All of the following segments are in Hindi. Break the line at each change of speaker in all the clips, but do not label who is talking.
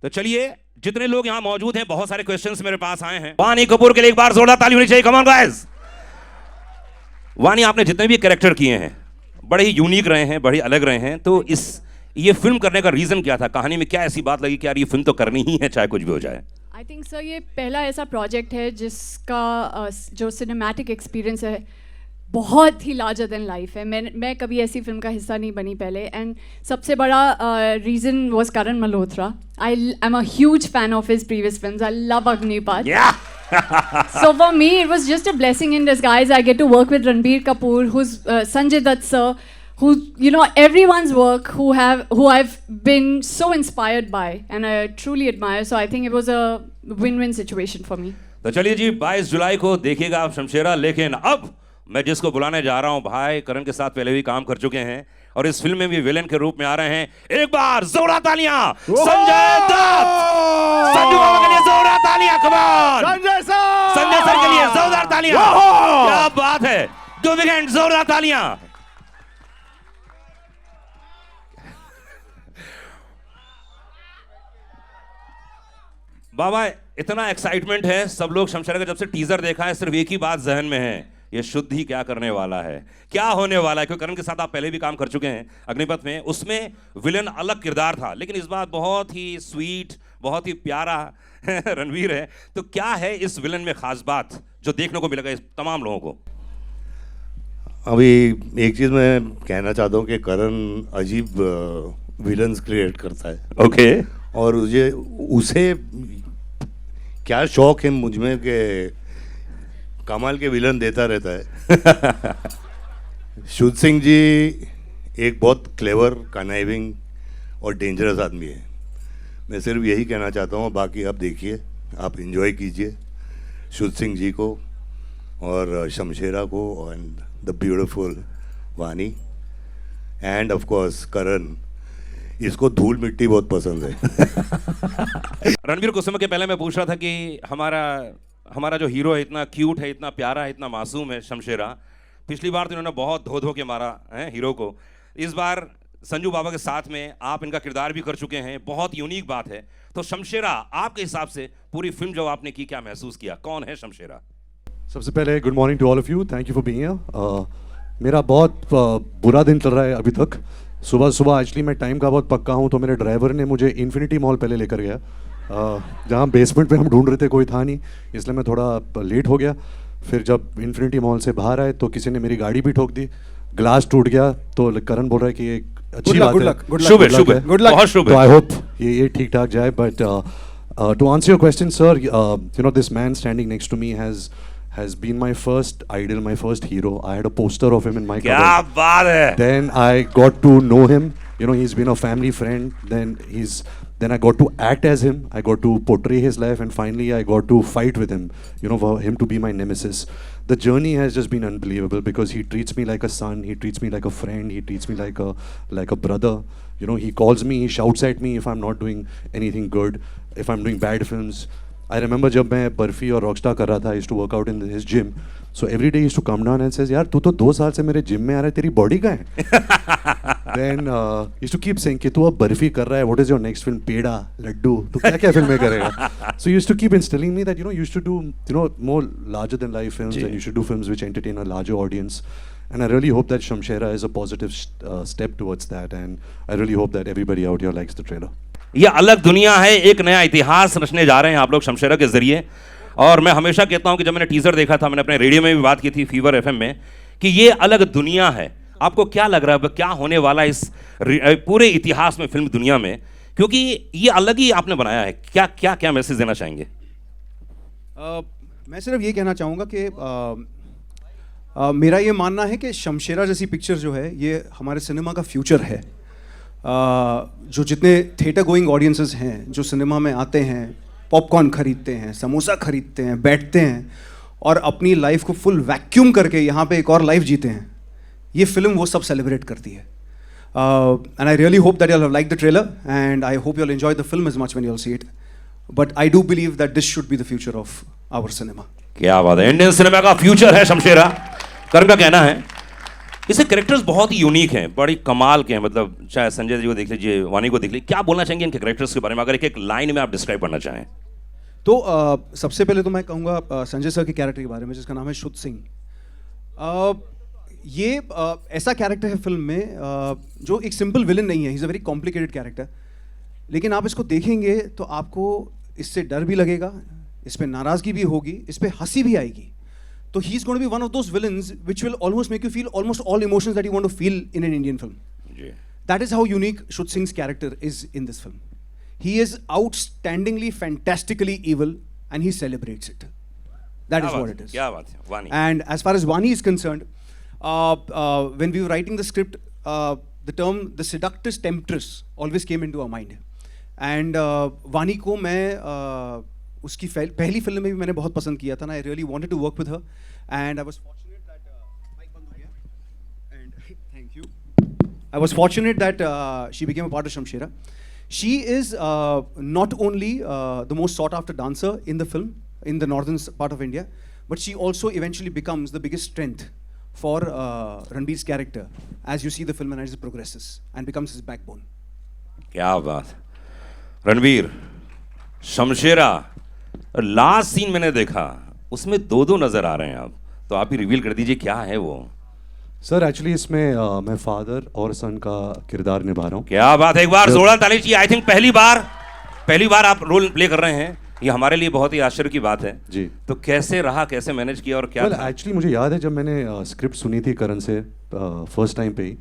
तो चलिए, जितने लोग यहाँ मौजूद हैं, बहुत सारे क्वेश्चंस मेरे पास आए हैं। वानी कपूर के लिए एक बार जोरदार ताली होनी चाहिए। Come on guys. वानी, आपने जितने भी कैरेक्टर किए हैं बड़े ही यूनिक रहे हैं, बड़े अलग रहे हैं। तो ये फिल्म करने का रीजन क्या था? कहानी में क्या ऐसी बात लगी कि यार ये फिल्म तो करनी ही है, चाहे कुछ भी हो जाए?
आई थिंक सर ये पहला ऐसा प्रोजेक्ट है जिसका जो सिनेमैटिक एक्सपीरियंस है बहुत ही लार्जर देन लाइफ है। मैं कभी ऐसी फिल्म का हिस्सा नहीं बनी पहले, एंड सबसे बड़ा reason was Karan Malhotra. I am a huge fan of his previous films. I love Agneepath. So for me it was just a blessing in disguise. I get to work with Ranbir Kapoor, who's Sanjay Dutt sir, who, you know, everyone's work who I've been so inspired by and I truly admire. So I think it was a win-win situation for me.
तो चलिए जी, 22 जुलाई को देखिएगा आप शमशेरा। लेकिन अब मैं जिसको बुलाने जा रहा हूं, भाई करण के साथ पहले भी काम कर चुके हैं और इस फिल्म में भी विलेन के रूप में आ रहे हैं। एक बार जोरदार तालियां संजय दत्त। संजू बाबा के लिए जोरदार तालियां। कम ऑन संजय सर के लिए जोरदार तालियां। क्या बात है, डू बिग हैंड, जोरदार तालियां। बाबा, इतना एक्साइटमेंट है, सब लोग शमशेरा का जब से टीजर देखा है सिर्फ एक ही बात जहन में है, ये शुद्ध ही क्या करने वाला है, क्या होने वाला है। क्योंकि करण के साथ आप पहले भी काम कर चुके हैं अग्निपथ में, उसमें विलन अलग किरदार था, लेकिन इस बार बहुत ही स्वीट, बहुत ही प्यारा रणवीर है। तो क्या है इस विलन में खास बात जो देखने को मिलेगा इस तमाम लोगों को?
अभी एक चीज़ मैं कहना चाहता हूँ कि करण अजीब विलन्स क्रिएट करता है।
ओके।
और उसे क्या शौक है मुझ में कि कमाल के विलन देता रहता है। शुद्ध सिंह जी एक बहुत क्लेवर, कनाइविंग और डेंजरस आदमी है। मैं सिर्फ यही कहना चाहता हूँ, बाकी आप देखिए, आप एंजॉय कीजिए शुद्ध सिंह जी को और शमशेरा को एंड द ब्यूटीफुल वानी एंड ऑफ कोर्स करण। इसको धूल मिट्टी बहुत पसंद है।
रणवीर, कुछ समय के पहले मैं पूछ रहा था कि हमारा जो हीरो है इतना क्यूट है, इतना प्यारा है, इतना मासूम है शमशेरा। पिछली बार तो इन्होंने बहुत धो के मारा है हीरो को। इस बार संजू बाबा के साथ में आप इनका किरदार भी कर चुके हैं, बहुत यूनिक बात है। तो शमशेरा, आपके हिसाब से पूरी फिल्म जो आपने की, क्या महसूस किया? कौन है शमशेरा?
सबसे पहले good morning to all of you, thank you for being here. मेरा बहुत बुरा दिन चल रहा है अभी तक। सुबह एक्चुअली मैं टाइम का बहुत पक्का हूँ, तो मेरे ड्राइवर ने मुझे इन्फिनिटी मॉल पहले लेकर गया, जहाँ बेसमेंट पे हम ढूंढ रहे थे, कोई था नहीं, इसलिए मैं थोड़ा लेट हो गया। फिर जब इन्फिनिटी मॉल से बाहर आए तो किसी ने मेरी गाड़ी भी ठोक दी, ग्लास टूट गया। तो करण बोल रहा है कि ये अच्छी बात है,
शुभ है, बहुत शुभ है।
तो आई होप ये ठीक ठाक जाए। But to answer your question sir, you know this man standing next to me has been my first idol, my first hero. I had a poster of him in my
क्या
cupboard.
बात है।
Then I got to know him. You know, he's been a family friend. Then I got to act as him. I got to portray his life, and finally I got to fight with him. You know, for him to be my nemesis. The journey has just been unbelievable because he treats me like a son. He treats me like a friend. He treats me like a brother. You know, he calls me. He shouts at me if I'm not doing anything good. If I'm doing bad films. I remember जब मैं बर्फी और रॉकस्टार कर रहा था, I used to work out in his gym. So every day he used to come down and says, यार तू तो 2 साल से मेरे जिम में आ रहा है, तेरी बॉडी कहाँ है? Then he used to keep saying कि तू अब बर्फी कर रहा है, what is your next film? पेड़ा, लड्डू, तू क्या फिल्में करेगा? So he used to keep instilling me that, you know, you used to do, you know, more larger than life films, and you should do films which entertain a larger audience. And I really hope that Shamshera is a positive step towards that, and I really hope that everybody out here likes the trailer.
ये अलग दुनिया है, एक नया इतिहास रचने जा रहे हैं आप लोग शमशेरा के जरिए। और मैं हमेशा कहता हूं कि जब मैंने टीजर देखा था, मैंने अपने रेडियो में भी बात की थी, फीवर एफएम में, कि ये अलग दुनिया है। आपको क्या लग रहा है क्या होने वाला है इस पूरे इतिहास में, फिल्म दुनिया में? क्योंकि ये अलग ही आपने बनाया है। क्या मैसेज देना चाहेंगे?
मैं सिर्फ ये कहना चाहूँगा कि मेरा ये मानना है कि शमशेरा जैसी पिक्चर जो है ये हमारे सिनेमा का फ्यूचर है। जो जितने थिएटर गोइंग ऑडियंसेस हैं, जो सिनेमा में आते हैं, पॉपकॉर्न खरीदते हैं, समोसा खरीदते हैं, बैठते हैं और अपनी लाइफ को फुल वैक्यूम करके यहाँ पे एक और लाइफ जीते हैं, ये फिल्म वो सब सेलिब्रेट करती है। And I really hope that you have like the trailer and I hope you will enjoy the film as much when you will see it. But I do believe that this should be the future of our cinema.
क्या बात है, इंडियन सिनेमा का फ्यूचर है शमशेरा, करण का कहना है। इससे कैरेक्टर्स बहुत ही यूनिक हैं, बड़ी कमाल के हैं, मतलब चाहे संजय जी को देख लीजिए, वानी को देख लीजिए, क्या बोलना चाहेंगे इनके कैरेक्टर्स के बारे में, अगर एक एक लाइन में आप डिस्क्राइब करना चाहें?
तो सबसे पहले तो मैं कहूँगा संजय सर के कैरेक्टर के बारे में, जिसका नाम है शुद्ध सिंह। ये ऐसा कैरेक्टर है फिल्म में जो एक सिंपल विलन नहीं है, he is a very complicated character. लेकिन आप इसको देखेंगे तो आपको इससे डर भी लगेगा, इस पर नाराज़गी भी होगी, इस पर हंसी भी आएगी। तो he is going to be one of those villains which will almost make you feel almost all emotions that you want to feel in an Indian film.
जी,
That is how unique Shud Singh's character is in this film. He is outstandingly, fantastically evil, and he celebrates it. That is what it is.
क्या बात है, वानी।
And as far as Vani is concerned, when we were writing the script, the term the seductress temptress always came into our mind. And Vani को मैं उसकी पहली फिल्म में भी मैंने बहुत पसंद किया था ना। I really wanted to work with her, and I was fortunate that mic बंद हो गया. And thank you. I was fortunate that she became a part of Shamshera. She is not only the most sought after dancer in the film, in the northern part of India, but she also eventually becomes the biggest strength for Ranbir's character as you see the film and as it progresses, and becomes his backbone.
क्या बात। रणवीर, शमशेरा, लास्ट सीन मैंने देखा, उसमें दो दो नजर आ रहे हैं आप, तो आप ही रिवील कर दीजिए क्या है वो।
सर एक्चुअली इसमें मैं फादर और सन का किरदार निभा रहा हूँ।
क्या बात है, एक बार जोरदार ताली चाहिए। आई थिंक पहली बार आप रोल प्ले कर रहे हैं, ये हमारे लिए बहुत ही आश्चर्य की बात है
जी।
तो कैसे रहा, कैसे मैनेज किया और क्या था?
एक्चुअली मुझे याद है जब मैंने स्क्रिप्ट सुनी थी करण से फर्स्ट टाइम पे ही,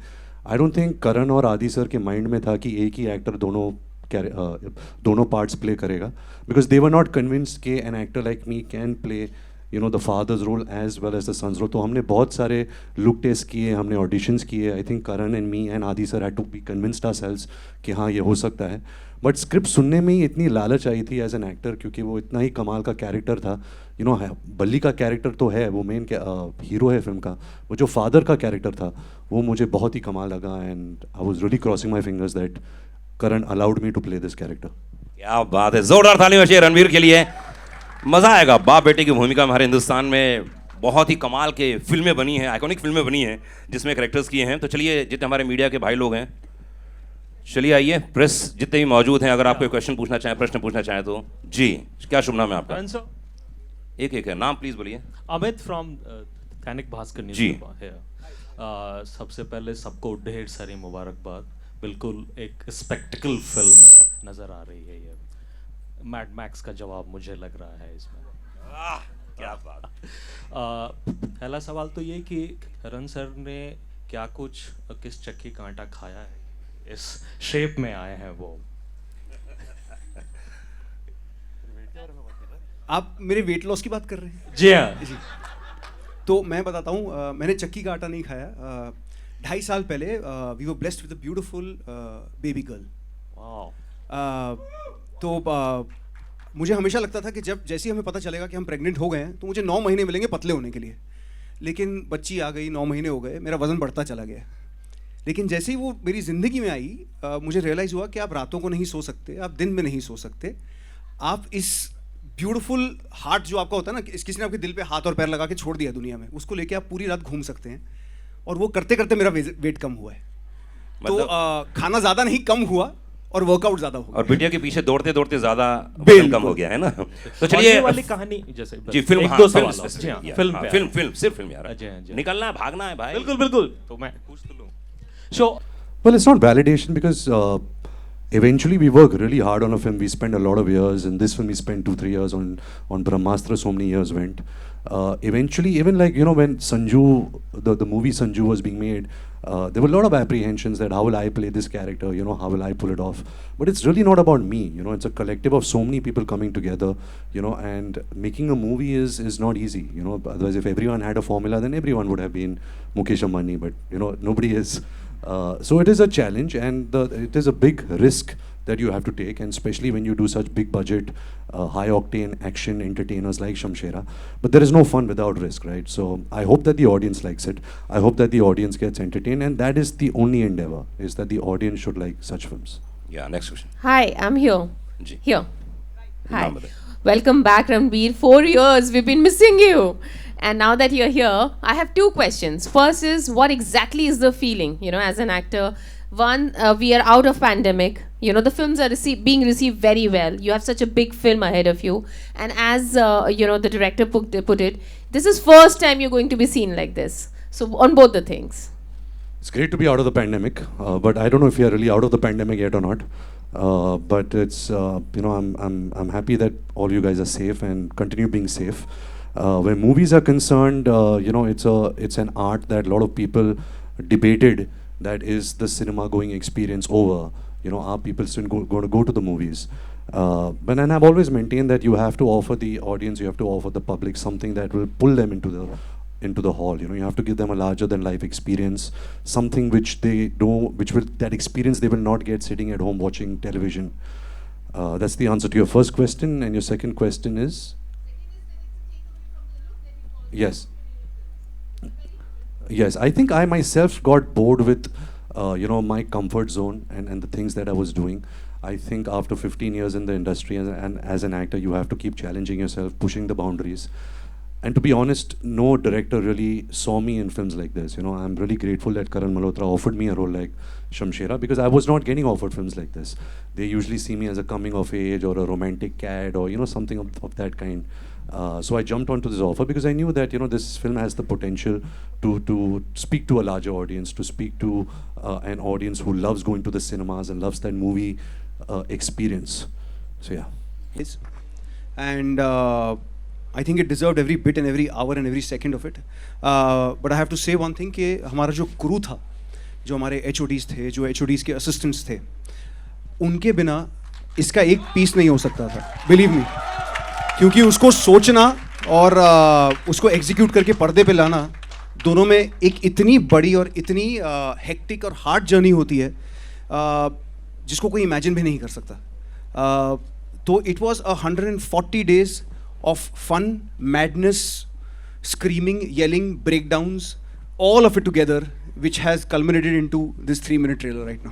आई डोंट थिंक करण और आदि सर के माइंड में था कि एक ही एक्टर दोनों पार्ट्स प्ले करेगा, because they were not convinced कि an actor like me can play the father's role as well as the son's role. तो हमने बहुत सारे लुक टेस्ट किए, हमने ऑडिशंस किए। I think Karan and me and Adi sir had to be convinced ourselves कि हाँ ये हो सकता है। बट स्क्रिप्ट सुनने में ही इतनी लालच आई थी एज एन एक्टर, क्योंकि वो इतना ही कमाल का कैरेक्टर था। बल्ली का कैरेक्टर तो है, वो मेन हीरो है फिल्म का, वो जो फादर का कैरेक्टर था वो मुझे बहुत ही कमाल लगा, and I was really crossing my fingers that Karan allowed me to play this character.
क्या बात है, जोरदार ताली बजाइए रणवीर के लिए। मजा आएगा, बाप बेटे की भूमिका हमारे हिंदुस्तान में बहुत ही कमाल के फिल्में बनी हैं, आइकॉनिक फिल्में बनी हैं जिसमें कैरेक्टर्स किए हैं। तो चलिए, जितने हमारे मीडिया के भाई लोग हैं, चलिए आइए, प्रेस जितने भी मौजूद हैं, अगर आप कोई क्वेश्चन पूछना चाहें, प्रश्न पूछना चाहें तो जी। क्या शुभ नाम है आपका? एक एक है नाम, प्लीज बोलिए।
अमित फ्रॉम दैनिक भास्कर न्यूज़
जी।
है। सबसे पहले सबको ढेर सारी मुबारकबाद। बिल्कुल एक स्पेक्टिकल फिल्म नज़र आ रही है ये। मैड मैक्स का जवाब मुझे लग रहा है इसमें।
क्या बात।
पहला सवाल तो ये कि करण सर ने क्या कुछ किस चक्की का आटा खाया है, इस शेप में आए हैं वो।
आप मेरे वेट लॉस की बात कर रहे हैं?
जी हाँ
जी। तो मैं बताता हूँ, मैंने चक्की का आटा नहीं खाया। 2.5 साल पहले we were blessed with a beautiful baby girl. तो मुझे हमेशा लगता था कि जैसे ही हमें पता चलेगा कि हम प्रेग्नेंट हो गए हैं तो मुझे 9 महीने मिलेंगे पतले होने के लिए। लेकिन बच्ची आ गई, 9 महीने हो गए, मेरा वज़न बढ़ता चला गया। लेकिन जैसे ही वो मेरी ज़िंदगी में आई, मुझे रियलाइज़ हुआ कि आप रातों को नहीं सो सकते, आप दिन में नहीं सो सकते। आप इस ब्यूटीफुल हार्ट जो आपका होता है ना, किसी ने आपके दिल पे हाथ और पैर लगा के छोड़ दिया दुनिया में, उसको लेके आप पूरी रात घूम सकते हैं। और वो करते करते मेरा वेट कम हुआ है। तो खाना ज़्यादा नहीं, कम हुआ, और वर्कआउट ज्यादा हो गया।
और बिटिया के पीछे दौड़ते दौड़ते ज्यादा वजन कम हो गया है ना। तो चलिए
वाली कहानी जैसे
जी, फिल्म
एक
हाँ,
दो
फिल्म
सवाल
specific,
फिल्म
सिर्फ फिल्म यार, निकलना है, भागना है भाई।
बिल्कुल बिल्कुल, तो मैं पूछ तो लूं। So
Well, it's not validation because eventually we work really hard on a film. We spend a lot of years. In this film, we spent 2-3 years on Brahmastra. So many years went. Eventually, even like when Sanju, the movie Sanju was being made, there were a lot of apprehensions that how will I play this character? How will I pull it off? But it's really not about me. It's a collective of so many people coming together. And making a movie is not easy. Otherwise, if everyone had a formula, then everyone would have been Mukesh Ambani. But nobody is. So it is a challenge, and it is a big risk that you have to take, and especially when you do such big budget, high octane action entertainers like Shamshera. But there is no fun without risk, right? So I hope that the audience likes it. I hope that the audience gets entertained, and that is the only endeavor, is that the audience should like such films.
Yeah, next question.
Hi, I'm here.
Ji.
Here. Hi.
नाम बताइए।
Welcome back, Ranbir. 4 years, we've been missing you. And now that you're here, I have two questions. First is, what exactly is the feeling, as an actor? One, we are out of pandemic. The films are being received very well. You have such a big film ahead of you. And as, the director put it, this is first time you're going to be seen like this. So on both the things.
It's great to be out of the pandemic, but I don't know if we are really out of the pandemic yet or not. But it's I'm happy that all you guys are safe and continue being safe. Where movies are concerned, it's an art that a lot of people debated. That is the cinema going experience over? Are people still going to go to the movies? But and I've always maintained that you have to offer the audience, you have to offer the public something that will pull them into the hall. You have to give them a larger than life experience, something which that experience they will not get sitting at home watching television. That's the answer to your first question. And your second question is? Yes. Yes, I think I myself got bored with my comfort zone and the things that I was doing. I think after 15 years in the industry and as an actor, you have to keep challenging yourself, pushing the boundaries. And to be honest, no director really saw me in films like this. I'm really grateful that Karan Malhotra offered me a role like Shamshera, because I was not getting offered films like this. They usually see me as a coming of age or a romantic cad or something of that kind. So I jumped onto this offer because I knew that this film has the potential to speak to a larger audience, to speak to an audience who loves going to the cinemas and loves that movie experience. So yeah.
Yes. And I think it deserved every bit and every hour and every second of it. But I have to say one thing कि हमारा जो crew था, जो हमारे HODs थे, जो HODs के assistants थे, उनके बिना इसका एक पीस नहीं हो सकता था. Believe me. क्योंकि उसको सोचना और उसको एग्जीक्यूट करके पर्दे पे लाना, दोनों में एक इतनी बड़ी और इतनी हेक्टिक और हार्ड जर्नी होती है जिसको कोई इमेजिन भी नहीं कर सकता. तो it was 140 days of fun, madness, screaming, yelling, breakdowns, all of it together, which has culminated into this 3-minute trailer right now.